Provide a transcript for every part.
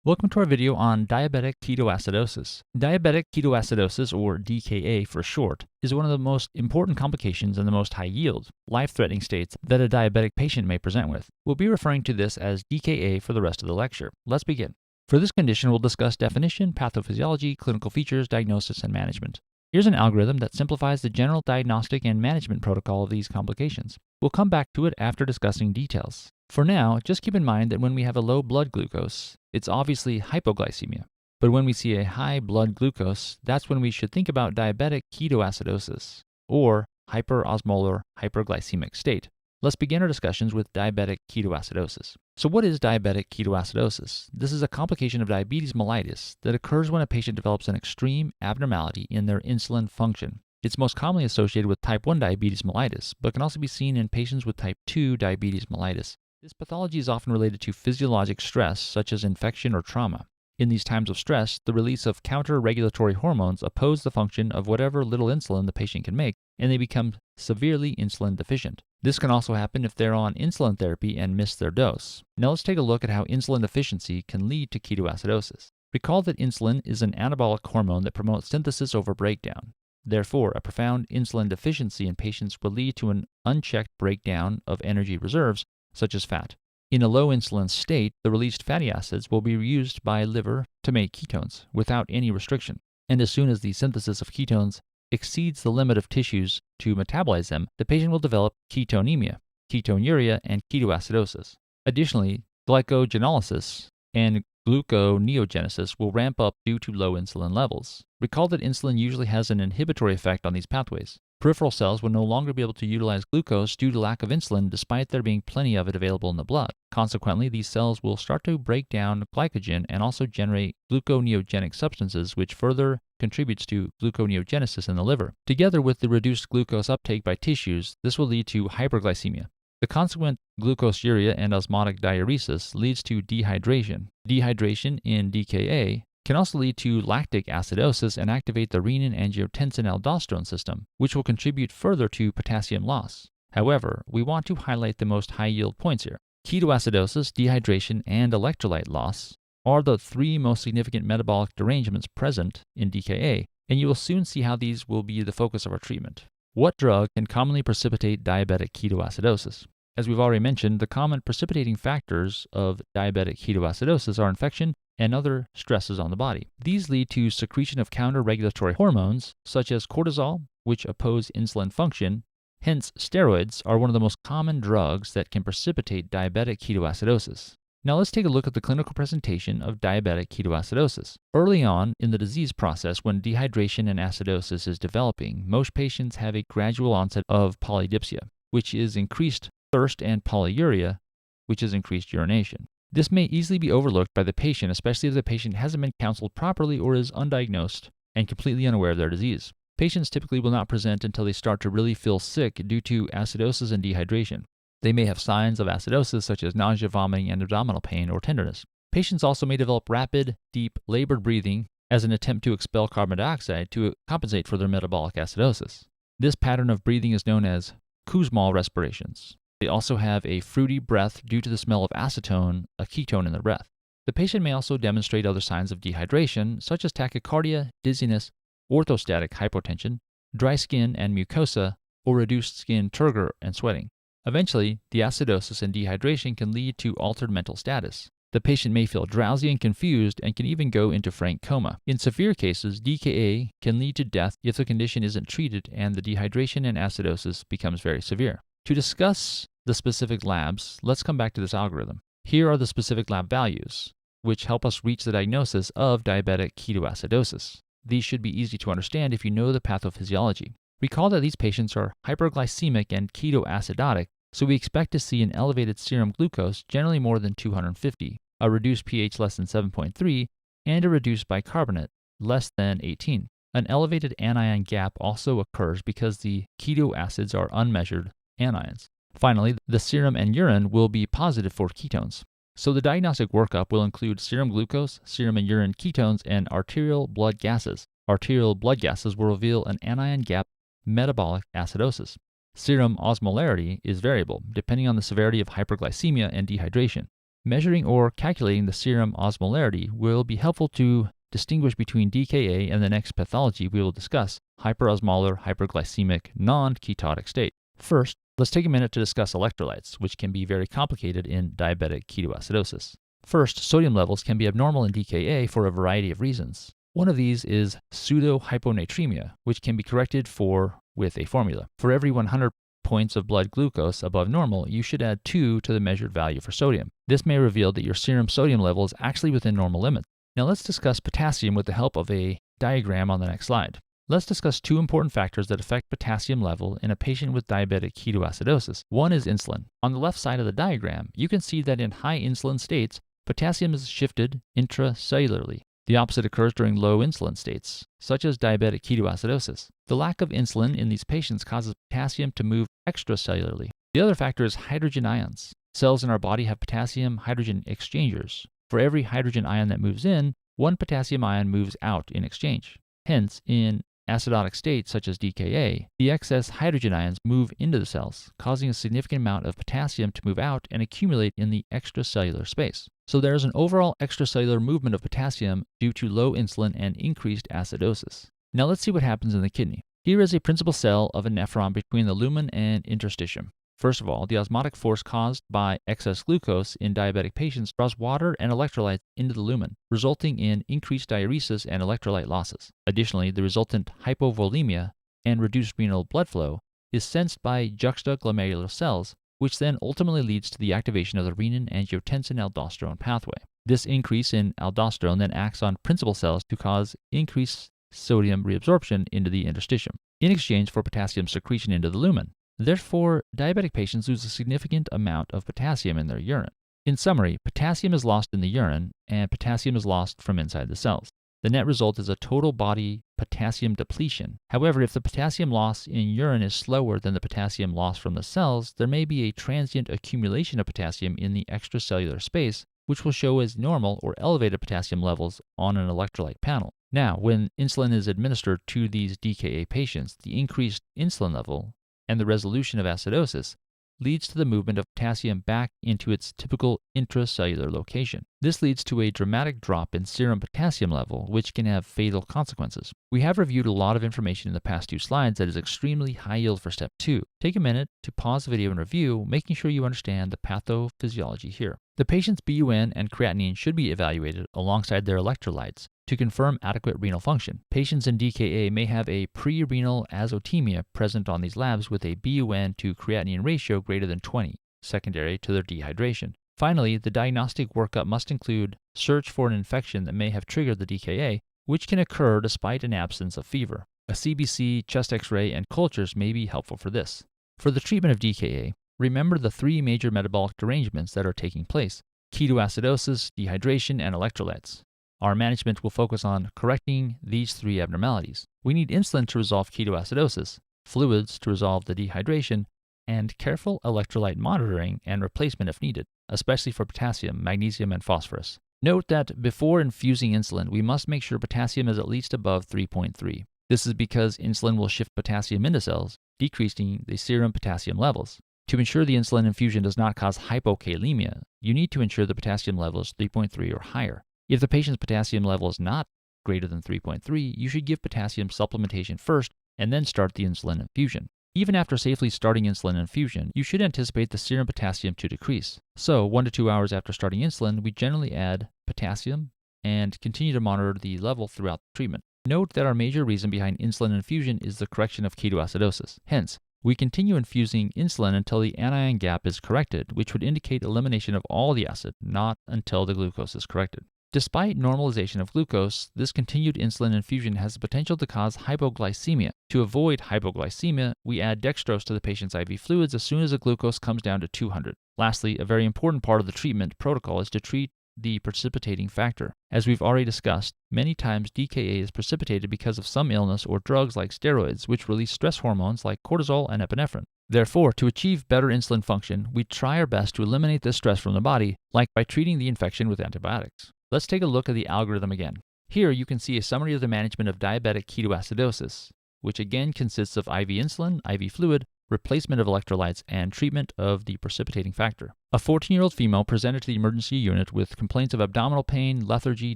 Welcome to our video on diabetic ketoacidosis. Diabetic ketoacidosis, or DKA for short, is one of the most important complications and the most high-yield, life-threatening states that a diabetic patient may present with. We'll be referring to this as DKA for the rest of the lecture. Let's begin. For this condition, we'll discuss definition, pathophysiology, clinical features, diagnosis, and management. Here's an algorithm that simplifies the general diagnostic and management protocol of these complications. We'll come back to it after discussing details. For now, just keep in mind that when we have a low blood glucose, it's obviously hypoglycemia. But when we see a high blood glucose, that's when we should think about diabetic ketoacidosis, or hyperosmolar hyperglycemic state. Let's begin our discussions with diabetic ketoacidosis. So what is diabetic ketoacidosis? This is a complication of diabetes mellitus that occurs when a patient develops an extreme abnormality in their insulin function. It's most commonly associated with type 1 diabetes mellitus, but can also be seen in patients with type 2 diabetes mellitus. This pathology is often related to physiologic stress, such as infection or trauma. In these times of stress, the release of counter-regulatory hormones oppose the function of whatever little insulin the patient can make, and they become severely insulin deficient. This can also happen if they're on insulin therapy and miss their dose. Now let's take a look at how insulin deficiency can lead to ketoacidosis. Recall that insulin is an anabolic hormone that promotes synthesis over breakdown. Therefore, a profound insulin deficiency in patients will lead to an unchecked breakdown of energy reserves, such as fat. In a low insulin state, the released fatty acids will be used by liver to make ketones without any restriction. And as soon as the synthesis of ketones exceeds the limit of tissues to metabolize them, the patient will develop ketonemia, ketonuria, and ketoacidosis. Additionally, glycogenolysis and gluconeogenesis will ramp up due to low insulin levels. Recall that insulin usually has an inhibitory effect on these pathways. Peripheral cells will no longer be able to utilize glucose due to lack of insulin despite there being plenty of it available in the blood. Consequently, these cells will start to break down glycogen and also generate gluconeogenic substances, which further contributes to gluconeogenesis in the liver. Together with the reduced glucose uptake by tissues, this will lead to hyperglycemia. The consequent glucosuria and osmotic diuresis leads to dehydration. Dehydration in DKA can also lead to lactic acidosis and activate the renin-angiotensin-aldosterone system, which will contribute further to potassium loss. However, we want to highlight the most high-yield points here. Ketoacidosis, dehydration, and electrolyte loss are the three most significant metabolic derangements present in DKA, and you will soon see how these will be the focus of our treatment. What drug can commonly precipitate diabetic ketoacidosis? As we've already mentioned, the common precipitating factors of diabetic ketoacidosis are infection and other stresses on the body. These lead to secretion of counter-regulatory hormones, such as cortisol, which oppose insulin function. Hence, steroids are one of the most common drugs that can precipitate diabetic ketoacidosis. Now let's take a look at the clinical presentation of diabetic ketoacidosis. Early on in the disease process, when dehydration and acidosis is developing, most patients have a gradual onset of polydipsia, which is increased thirst, and polyuria, which is increased urination. This may easily be overlooked by the patient, especially if the patient hasn't been counseled properly or is undiagnosed and completely unaware of their disease. Patients typically will not present until they start to really feel sick due to acidosis and dehydration. They may have signs of acidosis such as nausea, vomiting, and abdominal pain or tenderness. Patients also may develop rapid, deep, labored breathing as an attempt to expel carbon dioxide to compensate for their metabolic acidosis. This pattern of breathing is known as Kussmaul respirations. They also have a fruity breath due to the smell of acetone, a ketone in the breath. The patient may also demonstrate other signs of dehydration, such as tachycardia, dizziness, orthostatic hypotension, dry skin and mucosa, or reduced skin turgor and sweating. Eventually, the acidosis and dehydration can lead to altered mental status. The patient may feel drowsy and confused and can even go into frank coma. In severe cases, DKA can lead to death if the condition isn't treated and the dehydration and acidosis becomes very severe. To discuss the specific labs, let's come back to this algorithm. Here are the specific lab values, which help us reach the diagnosis of diabetic ketoacidosis. These should be easy to understand if you know the pathophysiology. Recall that these patients are hyperglycemic and ketoacidotic, so we expect to see an elevated serum glucose, generally more than 250, a reduced pH less than 7.3, and a reduced bicarbonate less than 18. An elevated anion gap also occurs because the keto acids are unmeasured anions. Finally, the serum and urine will be positive for ketones. So the diagnostic workup will include serum glucose, serum and urine ketones, and arterial blood gases. Arterial blood gases will reveal an anion gap metabolic acidosis. Serum osmolarity is variable, depending on the severity of hyperglycemia and dehydration. Measuring or calculating the serum osmolarity will be helpful to distinguish between DKA and the next pathology we will discuss, hyperosmolar hyperglycemic non-ketotic state. First, let's take a minute to discuss electrolytes, which can be very complicated in diabetic ketoacidosis. First, sodium levels can be abnormal in DKA for a variety of reasons. One of these is pseudohyponatremia, which can be corrected for with a formula. For every 100 points of blood glucose above normal, you should add 2 to the measured value for sodium. This may reveal that your serum sodium level is actually within normal limits. Now let's discuss potassium with the help of a diagram on the next slide. Let's discuss 2 important factors that affect potassium level in a patient with diabetic ketoacidosis. One is insulin. On the left side of the diagram, you can see that in high insulin states, potassium is shifted intracellularly. The opposite occurs during low insulin states, such as diabetic ketoacidosis. The lack of insulin in these patients causes potassium to move extracellularly. The other factor is hydrogen ions. Cells in our body have potassium-hydrogen exchangers. For every hydrogen ion that moves in, 1 potassium ion moves out in exchange. Hence, in acidotic states such as DKA, the excess hydrogen ions move into the cells, causing a significant amount of potassium to move out and accumulate in the extracellular space. So there is an overall extracellular movement of potassium due to low insulin and increased acidosis. Now let's see what happens in the kidney. Here is a principal cell of a nephron between the lumen and interstitium. First of all, the osmotic force caused by excess glucose in diabetic patients draws water and electrolytes into the lumen, resulting in increased diuresis and electrolyte losses. Additionally, the resultant hypovolemia and reduced renal blood flow is sensed by juxtaglomerular cells, which then ultimately leads to the activation of the renin-angiotensin-aldosterone pathway. This increase in aldosterone then acts on principal cells to cause increased sodium reabsorption into the interstitium, in exchange for potassium secretion into the lumen. Therefore, diabetic patients lose a significant amount of potassium in their urine. In summary, potassium is lost in the urine, and potassium is lost from inside the cells. The net result is a total body potassium depletion. However, if the potassium loss in urine is slower than the potassium loss from the cells, there may be a transient accumulation of potassium in the extracellular space, which will show as normal or elevated potassium levels on an electrolyte panel. Now, when insulin is administered to these DKA patients, the increased insulin level and the resolution of acidosis leads to the movement of potassium back into its typical intracellular location. This leads to a dramatic drop in serum potassium level, which can have fatal consequences. We have reviewed a lot of information in the past 2 slides that is extremely high yield for step 2. Take a minute to pause the video and review, making sure you understand the pathophysiology here. The patient's BUN and creatinine should be evaluated alongside their electrolytes to confirm adequate renal function. Patients in DKA may have a pre-renal azotemia present on these labs with a BUN to creatinine ratio greater than 20, secondary to their dehydration. Finally, the diagnostic workup must include search for an infection that may have triggered the DKA, which can occur despite an absence of fever. A CBC, chest X-ray, and cultures may be helpful for this. For the treatment of DKA, remember the 3 major metabolic derangements that are taking place: ketoacidosis, dehydration, and electrolytes. Our management will focus on correcting these 3 abnormalities. We need insulin to resolve ketoacidosis, fluids to resolve the dehydration, and careful electrolyte monitoring and replacement if needed, especially for potassium, magnesium, and phosphorus. Note that before infusing insulin, we must make sure potassium is at least above 3.3. This is because insulin will shift potassium into cells, decreasing the serum potassium levels. To ensure the insulin infusion does not cause hypokalemia, you need to ensure the potassium level is 3.3 or higher. If the patient's potassium level is not greater than 3.3, you should give potassium supplementation first and then start the insulin infusion. Even after safely starting insulin infusion, you should anticipate the serum potassium to decrease. So 1 to 2 hours after starting insulin, we generally add potassium and continue to monitor the level throughout the treatment. Note that our major reason behind insulin infusion is the correction of ketoacidosis. Hence, we continue infusing insulin until the anion gap is corrected, which would indicate elimination of all the acid, not until the glucose is corrected. Despite normalization of glucose, this continued insulin infusion has the potential to cause hypoglycemia. To avoid hypoglycemia, we add dextrose to the patient's IV fluids as soon as the glucose comes down to 200. Lastly, a very important part of the treatment protocol is to treat the precipitating factor. As we've already discussed, many times DKA is precipitated because of some illness or drugs like steroids, which release stress hormones like cortisol and epinephrine. Therefore, to achieve better insulin function, we try our best to eliminate this stress from the body, like by treating the infection with antibiotics. Let's take a look at the algorithm again. Here you can see a summary of the management of diabetic ketoacidosis, which again consists of IV insulin, IV fluid, replacement of electrolytes, and treatment of the precipitating factor. A 14-year-old female presented to the emergency unit with complaints of abdominal pain, lethargy,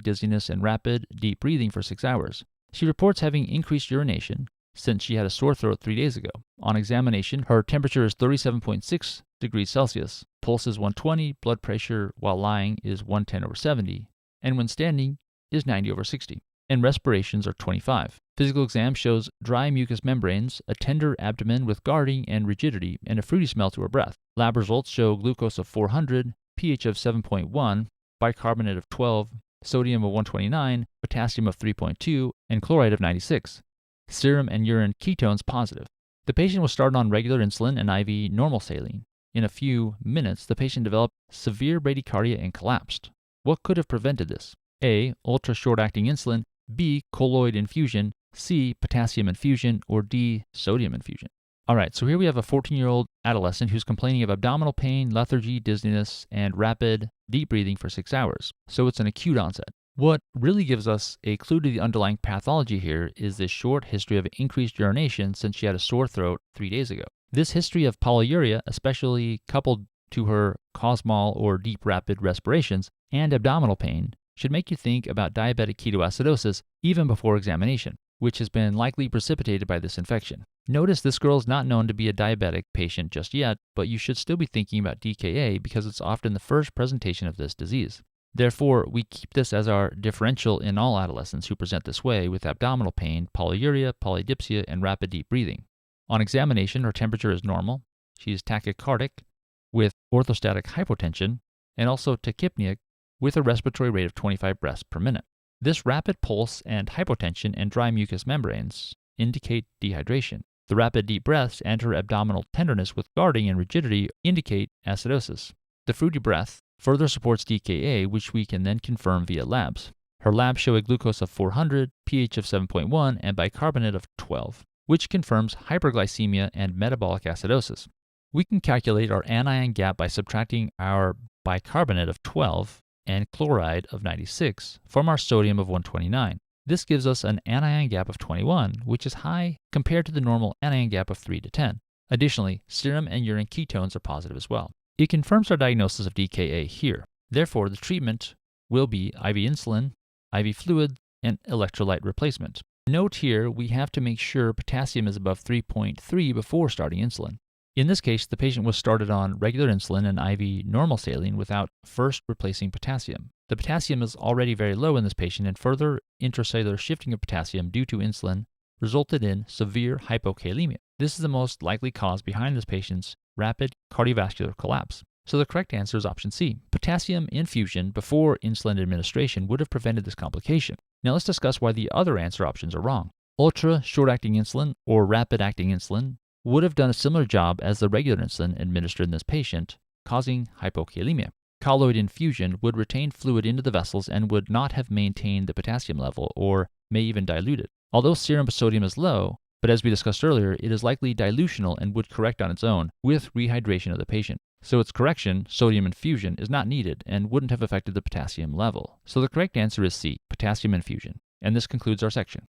dizziness, and rapid, deep breathing for 6 hours. She reports having increased urination since she had a sore throat 3 days ago. On examination, her temperature is 37.6 degrees Celsius, pulse is 120, blood pressure while lying is 110/70, and when standing is 90/60, and respirations are 25. Physical exam shows dry mucous membranes, a tender abdomen with guarding and rigidity, and a fruity smell to her breath. Lab results show glucose of 400, pH of 7.1, bicarbonate of 12, sodium of 129, potassium of 3.2, and chloride of 96. Serum and urine ketones positive. The patient was started on regular insulin and IV normal saline. In a few minutes, the patient developed severe bradycardia and collapsed. What could have prevented this? A. Ultra short-acting insulin, B. Colloid infusion, C. Potassium infusion, or D. Sodium infusion. Alright, so here we have a 14-year-old adolescent who's complaining of abdominal pain, lethargy, dizziness, and rapid, deep breathing for 6 hours. So it's an acute onset. What really gives us a clue to the underlying pathology here is this short history of increased urination since she had a sore throat 3 days ago. This history of polyuria, especially coupled to her Kussmaul or deep rapid respirations and abdominal pain, should make you think about diabetic ketoacidosis even before examination, which has been likely precipitated by this infection. Notice this girl is not known to be a diabetic patient just yet, but you should still be thinking about DKA because it's often the first presentation of this disease. Therefore, we keep this as our differential in all adolescents who present this way with abdominal pain, polyuria, polydipsia, and rapid deep breathing. On examination, her temperature is normal. She is tachycardic with orthostatic hypotension and also tachypneic with a respiratory rate of 25 breaths per minute. This rapid pulse and hypotension and dry mucous membranes indicate dehydration. The rapid deep breaths and her abdominal tenderness with guarding and rigidity indicate acidosis. The fruity breath further supports DKA, which we can then confirm via labs. Her labs show a glucose of 400, pH of 7.1, and bicarbonate of 12, which confirms hyperglycemia and metabolic acidosis. We can calculate our anion gap by subtracting our bicarbonate of 12 and chloride of 96 from our sodium of 129. This gives us an anion gap of 21, which is high compared to the normal anion gap of 3 to 10. Additionally, serum and urine ketones are positive as well. It confirms our diagnosis of DKA here. Therefore, the treatment will be IV insulin, IV fluid, and electrolyte replacement. Note here, we have to make sure potassium is above 3.3 before starting insulin. In this case, the patient was started on regular insulin and IV normal saline without first replacing potassium. The potassium is already very low in this patient, and further intracellular shifting of potassium due to insulin resulted in severe hypokalemia. This is the most likely cause behind this patient's rapid cardiovascular collapse. So the correct answer is option C. Potassium infusion before insulin administration would have prevented this complication. Now let's discuss why the other answer options are wrong. Ultra short-acting insulin or rapid-acting insulin would have done a similar job as the regular insulin administered in this patient, causing hypokalemia. Colloid infusion would retain fluid into the vessels and would not have maintained the potassium level or may even dilute it. Although serum sodium is low, but as we discussed earlier, it is likely dilutional and would correct on its own with rehydration of the patient. So its correction, sodium infusion, is not needed and wouldn't have affected the potassium level. So the correct answer is C, potassium infusion. And this concludes our section.